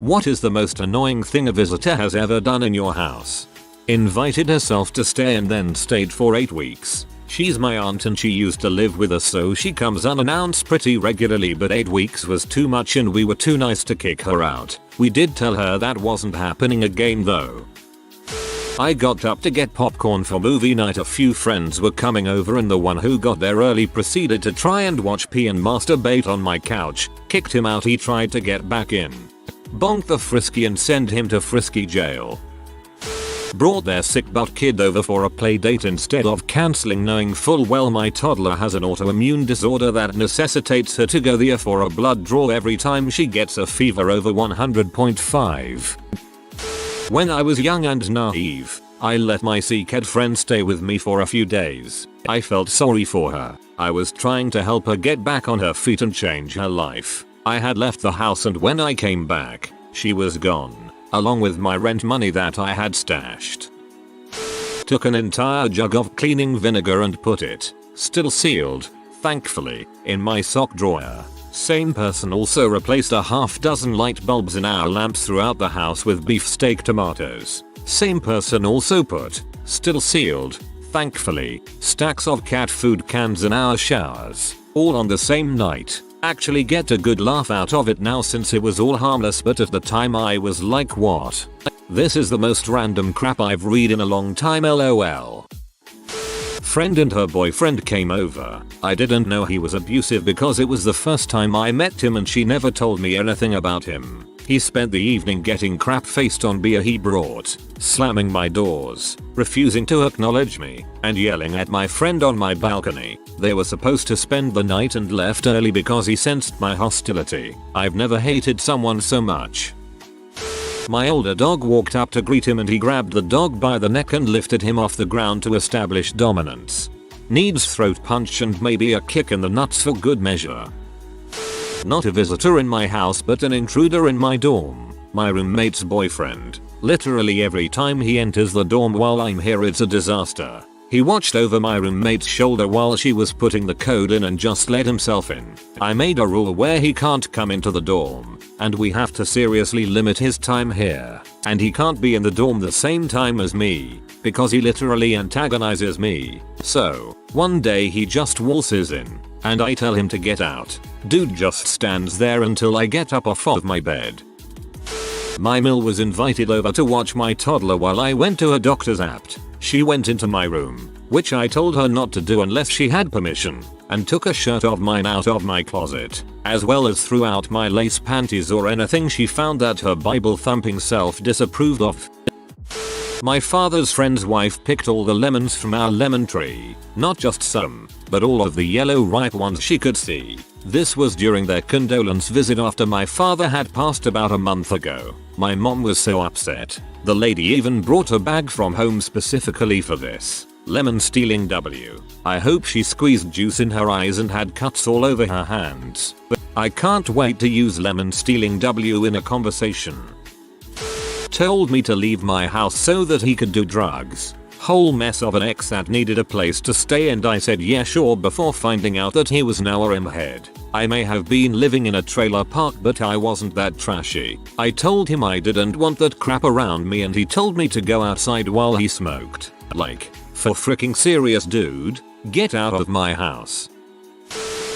What is the most annoying thing a visitor has ever done in your house? Invited herself to stay and then stayed for 8 weeks. She's my aunt and she used to live with us, so she comes unannounced pretty regularly, but 8 weeks was too much and we were too nice to kick her out. We did tell her that wasn't happening again though. I got up to get popcorn for movie night. A few friends were coming over and the one who got there early proceeded to try and watch P and masturbate on my couch. Kicked him out. He tried to get back in. Bonk the frisky and send him to frisky jail. Brought their sick butt kid over for a play date instead of cancelling, knowing full well my toddler has an autoimmune disorder that necessitates her to go there for a blood draw every time she gets a fever over 100.5. When I was young and naive, I let my sick friend stay with me for a few days. I felt sorry for her. I was trying to help her get back on her feet and change her life. I had left the house and when I came back, she was gone, along with my rent money that I had stashed. Took an entire jug of cleaning vinegar and put it, still sealed, thankfully, in my sock drawer. Same person also replaced a half-dozen light bulbs in our lamps throughout the house with beefsteak tomatoes. Same person also put, still sealed, thankfully, stacks of cat food cans in our showers, all on the same night. Actually get a good laugh out of it now since it was all harmless, but at the time I was like, what? This is the most random crap I've read in a long time, lol. Friend and her boyfriend came over. I didn't know he was abusive because it was the first time I met him and she never told me anything about him. He spent the evening getting crap-faced on beer he brought, slamming my doors, refusing to acknowledge me, and yelling at my friend on my balcony. They were supposed to spend the night and left early because he sensed my hostility. I've never hated someone so much. My older dog walked up to greet him and he grabbed the dog by the neck and lifted him off the ground to establish dominance. Needs throat punch and maybe a kick in the nuts for good measure. Not a visitor in my house but an intruder in my dorm. My roommate's boyfriend. Literally every time he enters the dorm while I'm here it's a disaster. He watched over my roommate's shoulder while she was putting the code in and just let himself in. I made a rule where he can't come into the dorm, and we have to seriously limit his time here. And he can't be in the dorm the same time as me, because he literally antagonizes me. So, one day he just waltzes in, and I tell him to get out. Dude just stands there until I get up off of my bed. My Mill was invited over to watch my toddler while I went to a doctor's apt. She went into my room, which I told her not to do unless she had permission, and took a shirt of mine out of my closet, as well as threw out my lace panties or anything she found that her Bible thumping self disapproved of. My father's friend's wife picked all the lemons from our lemon tree, not just some, but all of the yellow ripe ones she could see. This was during their condolence visit after my father had passed about a month ago. My mom was so upset. The lady even brought a bag from home specifically for this. Lemon stealing W. I hope she squeezed juice in her eyes and had cuts all over her hands. But I can't wait to use lemon stealing W in a conversation. Told me to leave my house so that he could do drugs. Whole mess of an ex that needed a place to stay and I said yeah sure before finding out that he was now a rimhead. I may have been living in a trailer park but I wasn't that trashy. I told him I didn't want that crap around me and he told me to go outside while he smoked. Like, for freaking serious dude, get out of my house.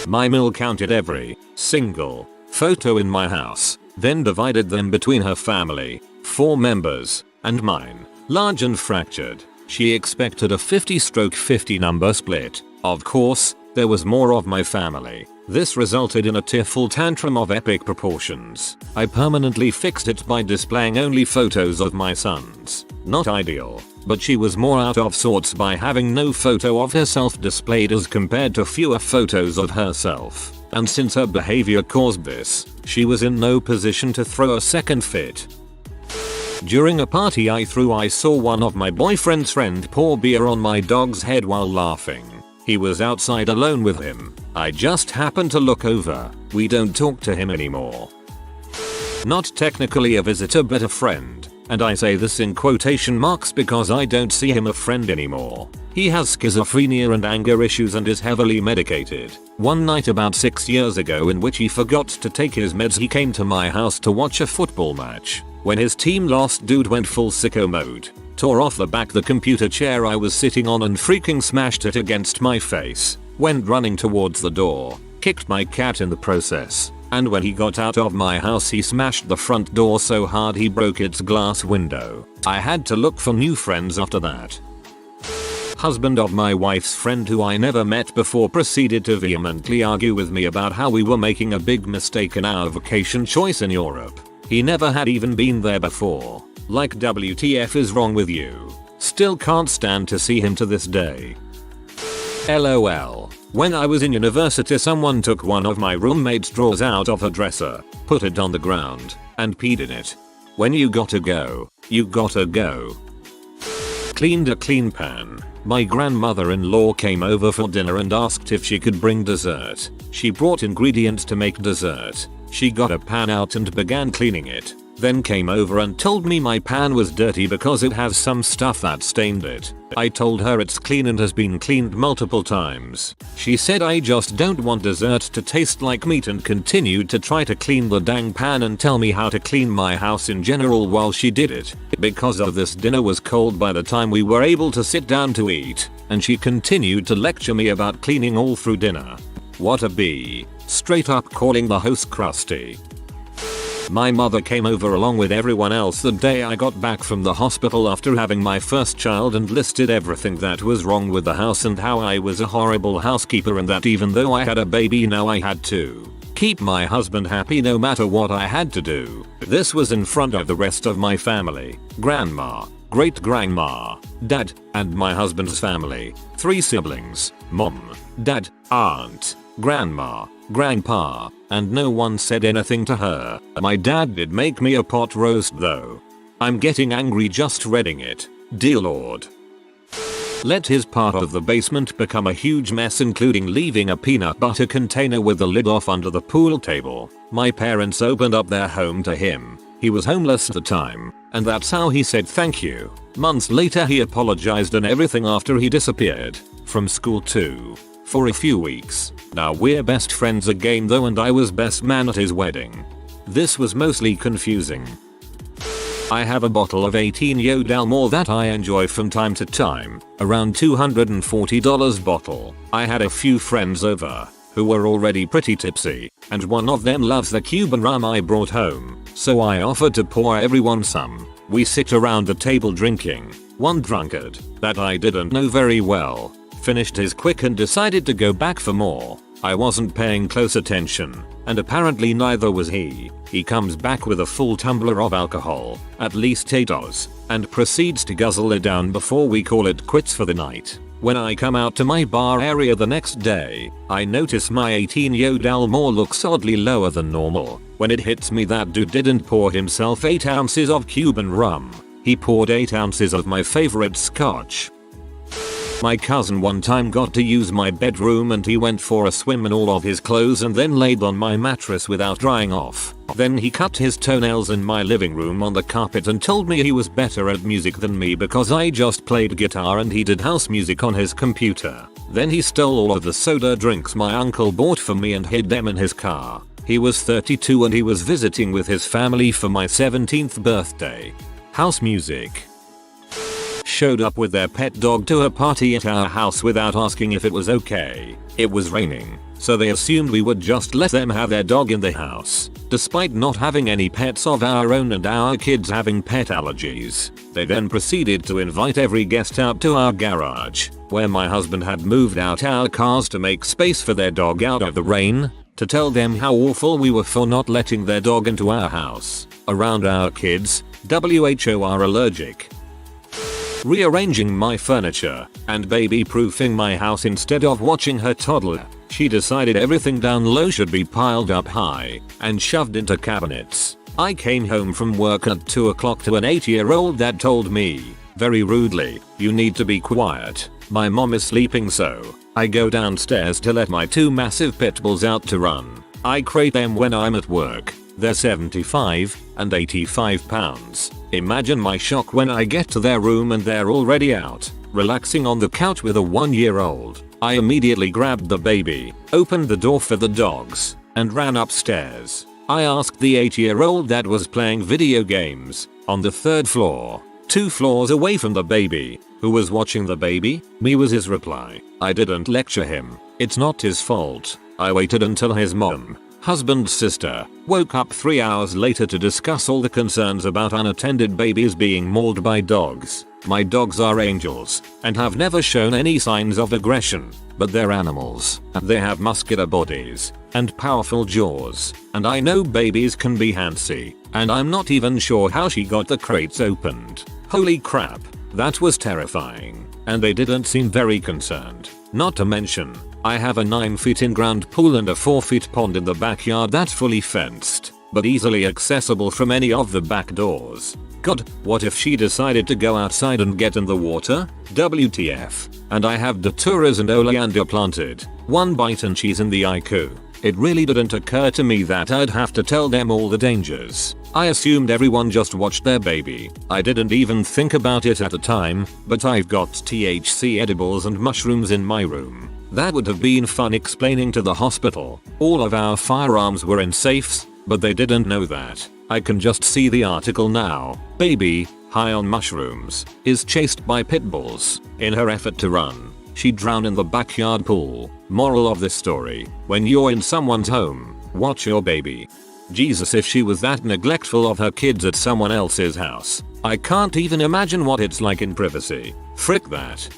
My Mill counted every single photo in my house, then divided them between her family, 4 members, and mine, large and fractured. She expected a 50/50 number split. Of course, there was more of my family. This resulted in a tearful tantrum of epic proportions. I permanently fixed it by displaying only photos of my sons. Not ideal, but she was more out of sorts by having no photo of herself displayed as compared to fewer photos of herself. And since her behavior caused this, she was in no position to throw a second fit. During a party I threw, I saw one of my boyfriend's friend pour beer on my dog's head while laughing. He was outside alone with him. I just happened to look over. We don't talk to him anymore. Not technically a visitor but a friend. And I say this in quotation marks because I don't see him a friend anymore. He has schizophrenia and anger issues and is heavily medicated. One night about 6 years ago in which he forgot to take his meds, he came to my house to watch a football match. When his team lost, dude went full sicko mode. Tore off the back the computer chair I was sitting on and freaking smashed it against my face. Went running towards the door. Kicked my cat in the process. And when he got out of my house, he smashed the front door so hard he broke its glass window. I had to look for new friends after that. Husband of my wife's friend, who I never met before, proceeded to vehemently argue with me about how we were making a big mistake in our vacation choice in Europe. He never had even been there before. Like, WTF is wrong with you? Still can't stand to see him to this day. LOL. When I was in university, someone took one of my roommate's drawers out of her dresser, put it on the ground, and peed in it. When you gotta go, you gotta go. Cleaned a clean pan. My grandmother-in-law came over for dinner and asked if she could bring dessert. She brought ingredients to make dessert. She got a pan out and began cleaning it. Then came over and told me my pan was dirty because it has some stuff that stained it. I told her it's clean and has been cleaned multiple times. She said I just don't want dessert to taste like meat and continued to try to clean the dang pan and tell me how to clean my house in general while she did it. Because of this, dinner was cold by the time we were able to sit down to eat, and she continued to lecture me about cleaning all through dinner. What a bee. Straight up calling the host crusty. My mother came over along with everyone else the day I got back from the hospital after having my first child and listed everything that was wrong with the house and how I was a horrible housekeeper and that even though I had a baby now I had to keep my husband happy no matter what I had to do. This was in front of the rest of my family, grandma, great-grandma, dad, and my husband's family, 3 siblings, mom, dad, aunt, grandma, grandpa, and no one said anything to her. My dad did make me a pot roast though. I'm getting angry just reading it. Dear Lord. Let his part of the basement become a huge mess, including leaving a peanut butter container with the lid off under the pool table. My parents opened up their home to him. He was homeless at the time, and that's how he said thank you. Months later he apologized and everything after he disappeared from school too. For a few weeks. Now we're best friends again though, and I was best man at his wedding. This was mostly confusing. I have a bottle of 18 Yodel more that I enjoy from time to time, around $240 bottle. I had a few friends over who were already pretty tipsy, and one of them loves the Cuban rum I brought home, so I offered to pour everyone some. We sit around the table drinking. One drunkard, that I didn't know very well, finished his quick and decided to go back for more. I wasn't paying close attention, and apparently neither was he. He comes back with a full tumbler of alcohol, at least 8 oz, and proceeds to guzzle it down before we call it quits for the night. When I come out to my bar area the next day, I notice my 18 Yodel more looks oddly lower than normal. When it hits me that dude didn't pour himself 8 ounces of Cuban rum. He poured 8 ounces of my favorite scotch. My cousin one time got to use my bedroom and he went for a swim in all of his clothes and then laid on my mattress without drying off. Then he cut his toenails in my living room on the carpet and told me he was better at music than me because I just played guitar and he did house music on his computer. Then he stole all of the soda drinks my uncle bought for me and hid them in his car. He was 32 and he was visiting with his family for my 17th birthday. House music. Showed up with their pet dog to a party at our house without asking if it was okay. It was raining, so they assumed we would just let them have their dog in the house, despite not having any pets of our own and our kids having pet allergies. They then proceeded to invite every guest out to our garage, where my husband had moved out our cars to make space for their dog out of the rain, to tell them how awful we were for not letting their dog into our house. Around our kids, WHO are allergic. Rearranging my furniture and baby-proofing my house instead of watching her toddler. She decided everything down low should be piled up high and shoved into cabinets. I came home from work at 2 o'clock to an 8-year-old that told me, very rudely, "You need to be quiet. My mom is sleeping." So I go downstairs to let my 2 massive pit bulls out to run. I crate them when I'm at work. They're 75 and 85 pounds. Imagine my shock when I get to their room and they're already out, relaxing on the couch with a 1-year-old. I immediately grabbed the baby, opened the door for the dogs, and ran upstairs. I asked the 8-year-old that was playing video games on the 3rd floor, 2 floors away from the baby, who was watching the baby. Me was his reply. I didn't lecture him. It's not his fault. I waited until his mom, husband's sister, woke up 3 hours later to discuss all the concerns about unattended babies being mauled by dogs. My dogs are angels and have never shown any signs of aggression, but they're animals. They have muscular bodies and powerful jaws, and I know babies can be handsy, and I'm not even sure how she got the crates opened. Holy crap, that was terrifying, and they didn't seem very concerned. Not to mention, I have a 9 feet in-ground pool and a 4 feet pond in the backyard that's fully fenced, but easily accessible from any of the back doors. God, what if she decided to go outside and get in the water? WTF. And I have daturas and oleander planted. 1 bite and she's in the IQ. It really didn't occur to me that I'd have to tell them all the dangers. I assumed everyone just watched their baby. I didn't even think about it at the time, but I've got THC edibles and mushrooms in my room. That would have been fun explaining to the hospital. All of our firearms were in safes, but they didn't know that. I can just see the article now. Baby, high on mushrooms, is chased by pit bulls. In her effort to run, she drowned in the backyard pool. Moral of this story: when you're in someone's home, watch your baby. Jesus, if she was that neglectful of her kids at someone else's house, I can't even imagine what it's like in privacy. Frick that.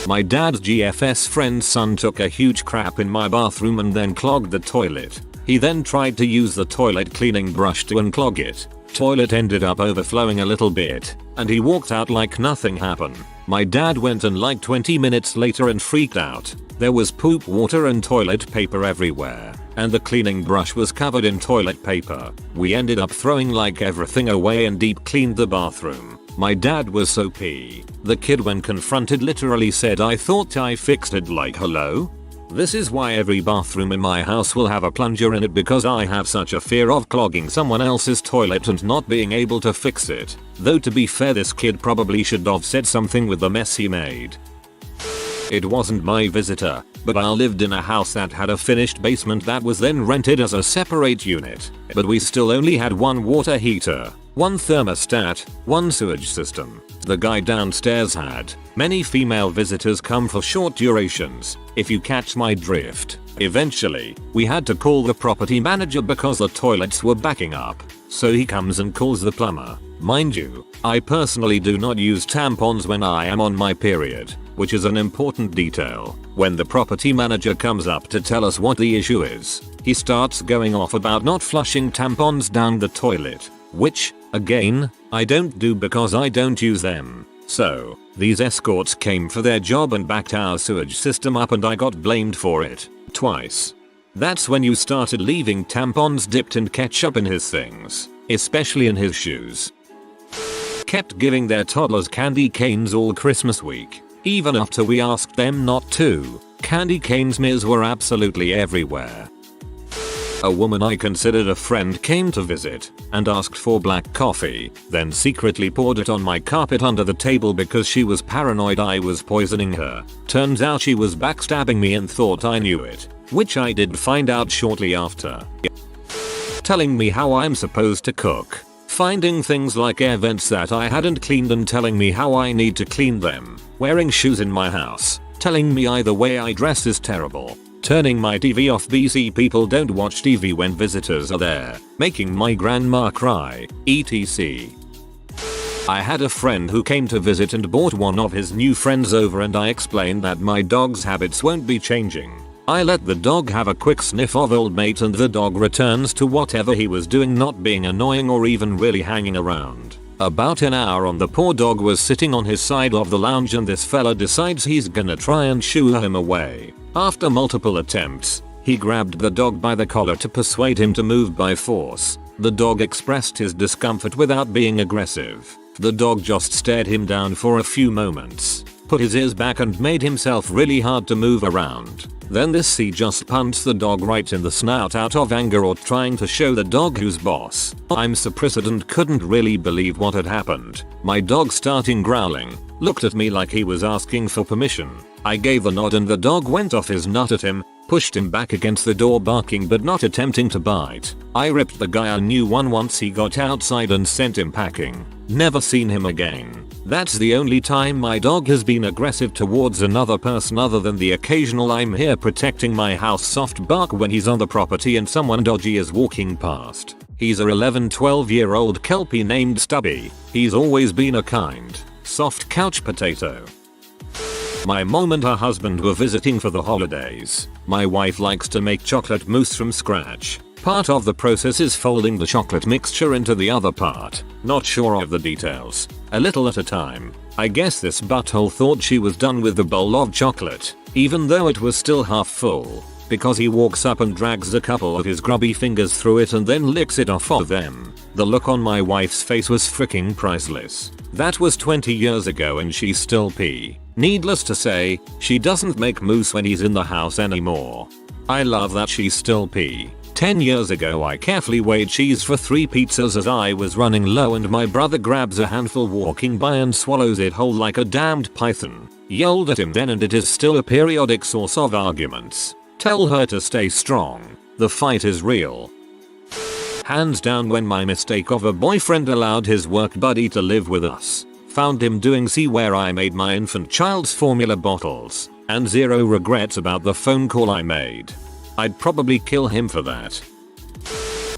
My dad's GFS friend's son took a huge crap in my bathroom and then clogged the toilet. He then tried to use the toilet cleaning brush to unclog it. Toilet ended up overflowing a little bit, and he walked out like nothing happened. My dad went in like 20 minutes later and freaked out. There was poop, water and toilet paper everywhere, and the cleaning brush was covered in toilet paper. We ended up throwing like everything away and deep cleaned the bathroom. My dad was so pissed. The kid, when confronted, literally said, "I thought I fixed it, like hello?" This is why every bathroom in my house will have a plunger in it, because I have such a fear of clogging someone else's toilet and not being able to fix it. Though to be fair, this kid probably should have said something with the mess he made. It wasn't my visitor, but I lived in a house that had a finished basement that was then rented as a separate unit. But we still only had 1 water heater, 1 thermostat, 1 sewage system. The guy downstairs had many female visitors come for short durations, if you catch my drift. Eventually, we had to call the property manager because the toilets were backing up, so he comes and calls the plumber. Mind you, I personally do not use tampons when I am on my period, which is an important detail. When the property manager comes up to tell us what the issue is, he starts going off about not flushing tampons down the toilet, which, again, I don't do because I don't use them. So, these escorts came for their job and backed our sewage system up, and I got blamed for it twice. That's when you started leaving tampons dipped in ketchup in his things, especially in his shoes. Kept giving their toddlers candy canes all Christmas week, even after we asked them not to. Candy cane smears were absolutely everywhere. A woman I considered a friend came to visit and asked for black coffee, then secretly poured it on my carpet under the table because she was paranoid I was poisoning her. Turns out she was backstabbing me and thought I knew it, which I did find out shortly after. Telling me how I'm supposed to cook, finding things like air vents that I hadn't cleaned and telling me how I need to clean them, wearing shoes in my house, telling me either way I dress is terrible, turning my TV off. BC people don't watch TV when visitors are there, making my grandma cry, etc. I had a friend who came to visit and brought one of his new friends over, and I explained that my dog's habits won't be changing. I let the dog have a quick sniff of old mate and the dog returns to whatever he was doing, not being annoying or even really hanging around. About an hour on, the poor dog was sitting on his side of the lounge and this fella decides he's gonna try and shoo him away. After multiple attempts, he grabbed the dog by the collar to persuade him to move by force. The dog expressed his discomfort without being aggressive. The dog just stared him down for a few moments, put his ears back and made himself really hard to move around. Then this C just punts the dog right in the snout out of anger or trying to show the dog who's boss. I'm surprised and couldn't really believe what had happened. My dog starting growling, looked at me like he was asking for permission. I gave a nod and the dog went off his nut at him, pushed him back against the door barking but not attempting to bite. I ripped the guy a new one once he got outside and sent him packing. Never seen him again. That's the only time my dog has been aggressive towards another person other than the occasional I'm here protecting my house soft bark when he's on the property and someone dodgy is walking past. He's a 11-12-year-old kelpie named Stubby. He's always been a kind, soft couch potato. My mom and her husband were visiting for the holidays. My wife likes to make chocolate mousse from scratch. Part of the process is folding the chocolate mixture into the other part. Not sure of the details. A little at a time. I guess this butthole thought she was done with the bowl of chocolate, even though it was still half full, because he walks up and drags a couple of his grubby fingers through it and then licks it off of them. The look on my wife's face was freaking priceless. That was 20 years ago and she's still pee. Needless to say, she doesn't make mousse when he's in the house anymore. I love that she's still pee. 10 years ago I carefully weighed cheese for 3 pizzas as I was running low and my brother grabs a handful walking by and swallows it whole like a damned python. Yelled at him then and it is still a periodic source of arguments. Tell her to stay strong. The fight is real. Hands down when my mistake of a boyfriend allowed his work buddy to live with us. Found him doing C where I made my infant child's formula bottles. And zero regrets about the phone call I made. I'd probably kill him for that.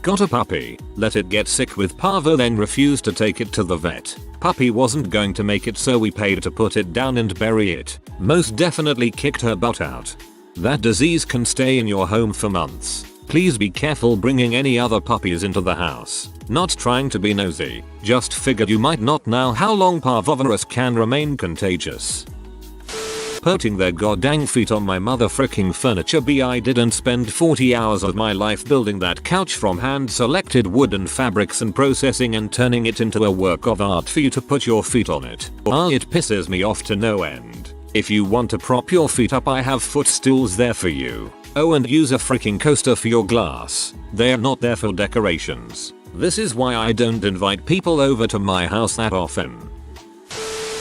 Got a puppy, let it get sick with parvo then refused to take it to the vet. Puppy wasn't going to make it so we paid to put it down and bury it. Most definitely kicked her butt out. That disease can stay in your home for months. Please be careful bringing any other puppies into the house. Not trying to be nosy, just figured you might not know how long parvovirus can remain contagious. Putting their goddamn feet on my mother fricking furniture. I didn't spend 40 hours of my life building that couch from hand selected wood and fabrics and processing and turning it into a work of art for you to put your feet on it. It pisses me off to no end. If you want to prop your feet up I have footstools there for you. Oh, and use a freaking coaster for your glass. They're not there for decorations. This is why I don't invite people over to my house that often.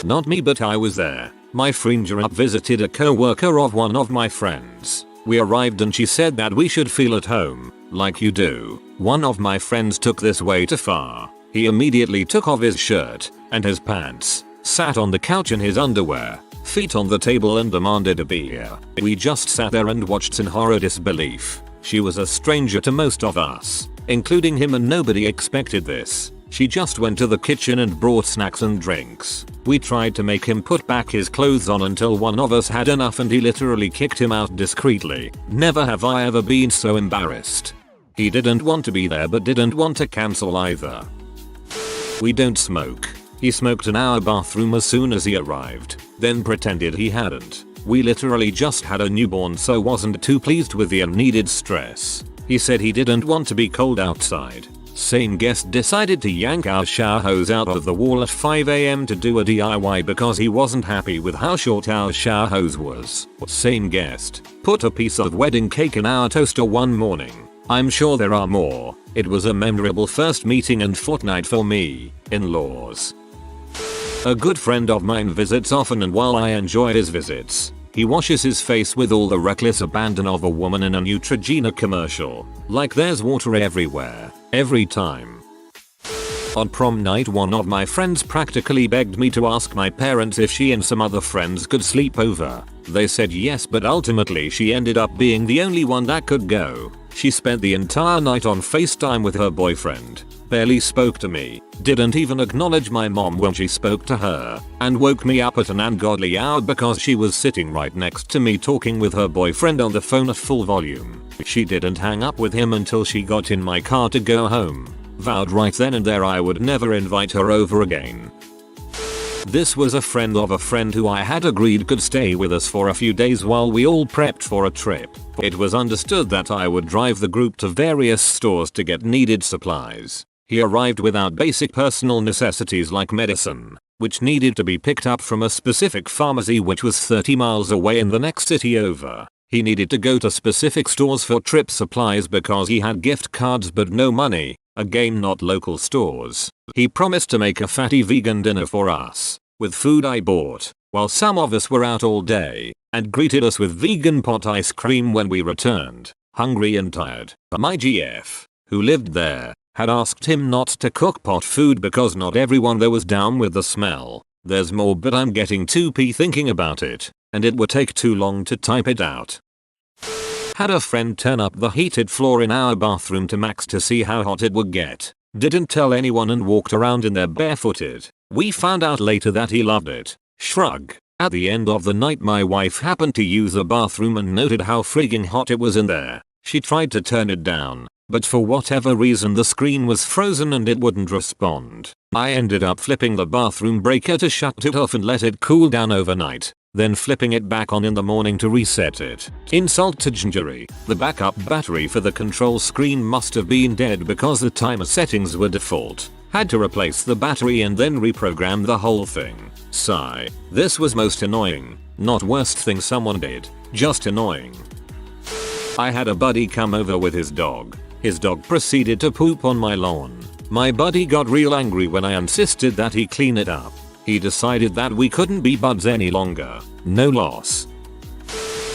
Not me, but I was there. My friend visited a co-worker of one of my friends. We arrived and she said that we should feel at home, like you do. One of my friends took this way too far. He immediately took off his shirt and his pants, sat on the couch in his underwear, feet on the table and demanded a beer. We just sat there and watched in horror disbelief. She was a stranger to most of us, including him, and nobody expected this. She just went to the kitchen and brought snacks and drinks. We tried to make him put back his clothes on until one of us had enough and he literally kicked him out discreetly. Never have I ever been so embarrassed. He didn't want to be there but didn't want to cancel either. We don't smoke. He smoked in our bathroom as soon as he arrived, then pretended he hadn't. We literally just had a newborn so wasn't too pleased with the unneeded stress. He said he didn't want to be cold outside. Same guest decided to yank our shower hose out of the wall at 5 AM to do a DIY because he wasn't happy with how short our shower hose was. Same guest put a piece of wedding cake in our toaster one morning. I'm sure there are more. It was a memorable first meeting and fortnight for me. In-laws. A good friend of mine visits often, and while I enjoy his visits, he washes his face with all the reckless abandon of a woman in a Neutrogena commercial. Like there's water everywhere, every time. On prom night, one of my friends practically begged me to ask my parents if she and some other friends could sleep over. They said yes, but ultimately she ended up being the only one that could go. She spent the entire night on FaceTime with her boyfriend, barely spoke to me, didn't even acknowledge my mom when she spoke to her, and woke me up at an ungodly hour because she was sitting right next to me talking with her boyfriend on the phone at full volume. She didn't hang up with him until she got in my car to go home. Vowed right then and there I would never invite her over again. This was a friend of a friend who I had agreed could stay with us for a few days while we all prepped for a trip. It was understood that I would drive the group to various stores to get needed supplies. He arrived without basic personal necessities like medicine, which needed to be picked up from a specific pharmacy which was 30 miles away in the next city over. He needed to go to specific stores for trip supplies because he had gift cards but no money, again not local stores. He promised to make a fatty vegan dinner for us, with food I bought, while some of us were out all day, and greeted us with vegan pot ice cream when we returned, hungry and tired. My GF, who lived there, had asked him not to cook pot food because not everyone there was down with the smell. There's more but I'm getting too pee thinking about it, and it would take too long to type it out. Had a friend turn up the heated floor in our bathroom to max to see how hot it would get. Didn't tell anyone and walked around in there barefooted. We found out later that he loved it. Shrug. At the end of the night my wife happened to use the bathroom and noted how frigging hot it was in there. She tried to turn it down, but for whatever reason the screen was frozen and it wouldn't respond. I ended up flipping the bathroom breaker to shut it off and let it cool down overnight, then flipping it back on in the morning to reset it. Insult to injury. The backup battery for the control screen must have been dead because the timer settings were default. Had to replace the battery and then reprogram the whole thing. Sigh. This was most annoying. Not worst thing someone did, just annoying. I had a buddy come over with his dog. His dog proceeded to poop on my lawn. My buddy got real angry when I insisted that he clean it up. He decided that we couldn't be buds any longer. No loss.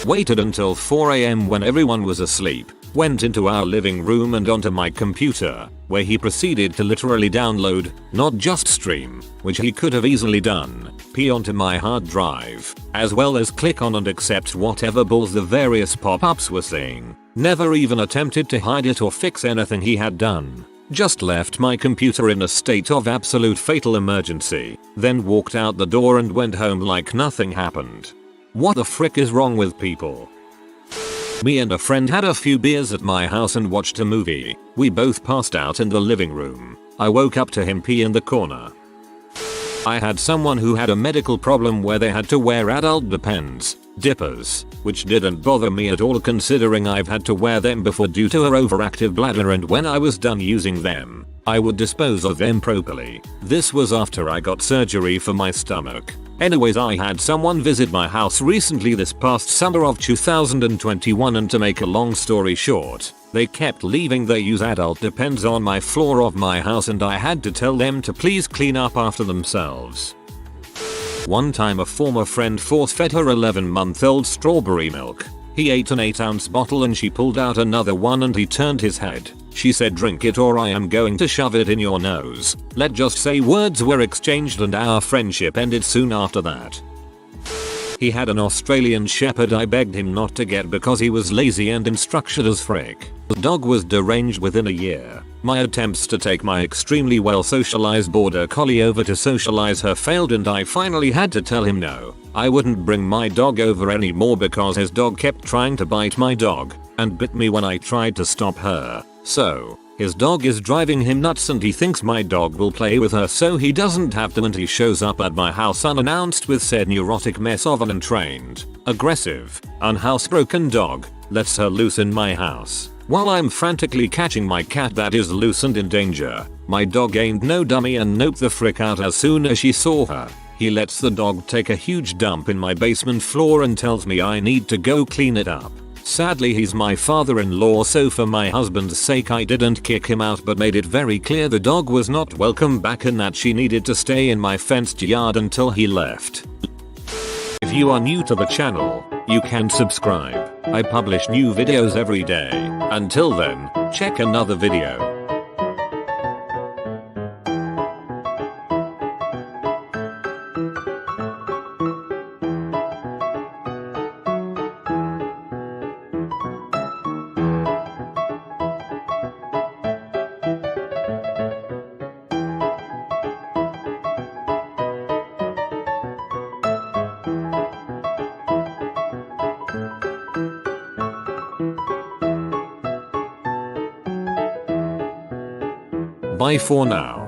Waited until 4 AM when everyone was asleep. Went into our living room and onto my computer, where he proceeded to literally download, not just stream, which he could have easily done, pee onto my hard drive, as well as click on and accept whatever bulls the various pop-ups were saying. Never even attempted to hide it or fix anything he had done. Just left my computer in a state of absolute fatal emergency, then walked out the door and went home like nothing happened. What the frick is wrong with people? Me and a friend had a few beers at my house and watched a movie. We both passed out in the living room. I woke up to him pee in the corner. I had someone who had a medical problem where they had to wear adult Depends, dippers, which didn't bother me at all considering I've had to wear them before due to her overactive bladder, and when I was done using them, I would dispose of them properly. This was after I got surgery for my stomach. Anyways, I had someone visit my house recently this past summer of 2021, and to make a long story short, they kept leaving their used adult Depends on my floor of my house and I had to tell them to please clean up after themselves. One time a former friend force-fed her 11-month-old strawberry milk. He ate an 8-ounce bottle and she pulled out another one and he turned his head. She said, "Drink it or I am going to shove it in your nose." Let's just say words were exchanged and our friendship ended soon after that. He had an Australian Shepherd I begged him not to get because he was lazy and instructed as frick. The dog was deranged within a year. My attempts to take my extremely well socialized border collie over to socialize her failed and I finally had to tell him no. I wouldn't bring my dog over anymore because his dog kept trying to bite my dog and bit me when I tried to stop her. So, his dog is driving him nuts and he thinks my dog will play with her so he doesn't have to, and he shows up at my house unannounced with said neurotic mess of an untrained, aggressive, unhousebroken dog, lets her loose in my house. While I'm frantically catching my cat that is loose and in danger, my dog ain't no dummy and noped the frick out as soon as she saw her. He lets the dog take a huge dump in my basement floor and tells me I need to go clean it up. Sadly, he's my father-in-law, so for my husband's sake I didn't kick him out but made it very clear the dog was not welcome back and that she needed to stay in my fenced yard until he left. If you are new to the channel, you can subscribe. I publish new videos every day. Until then, check another video. Bye for now.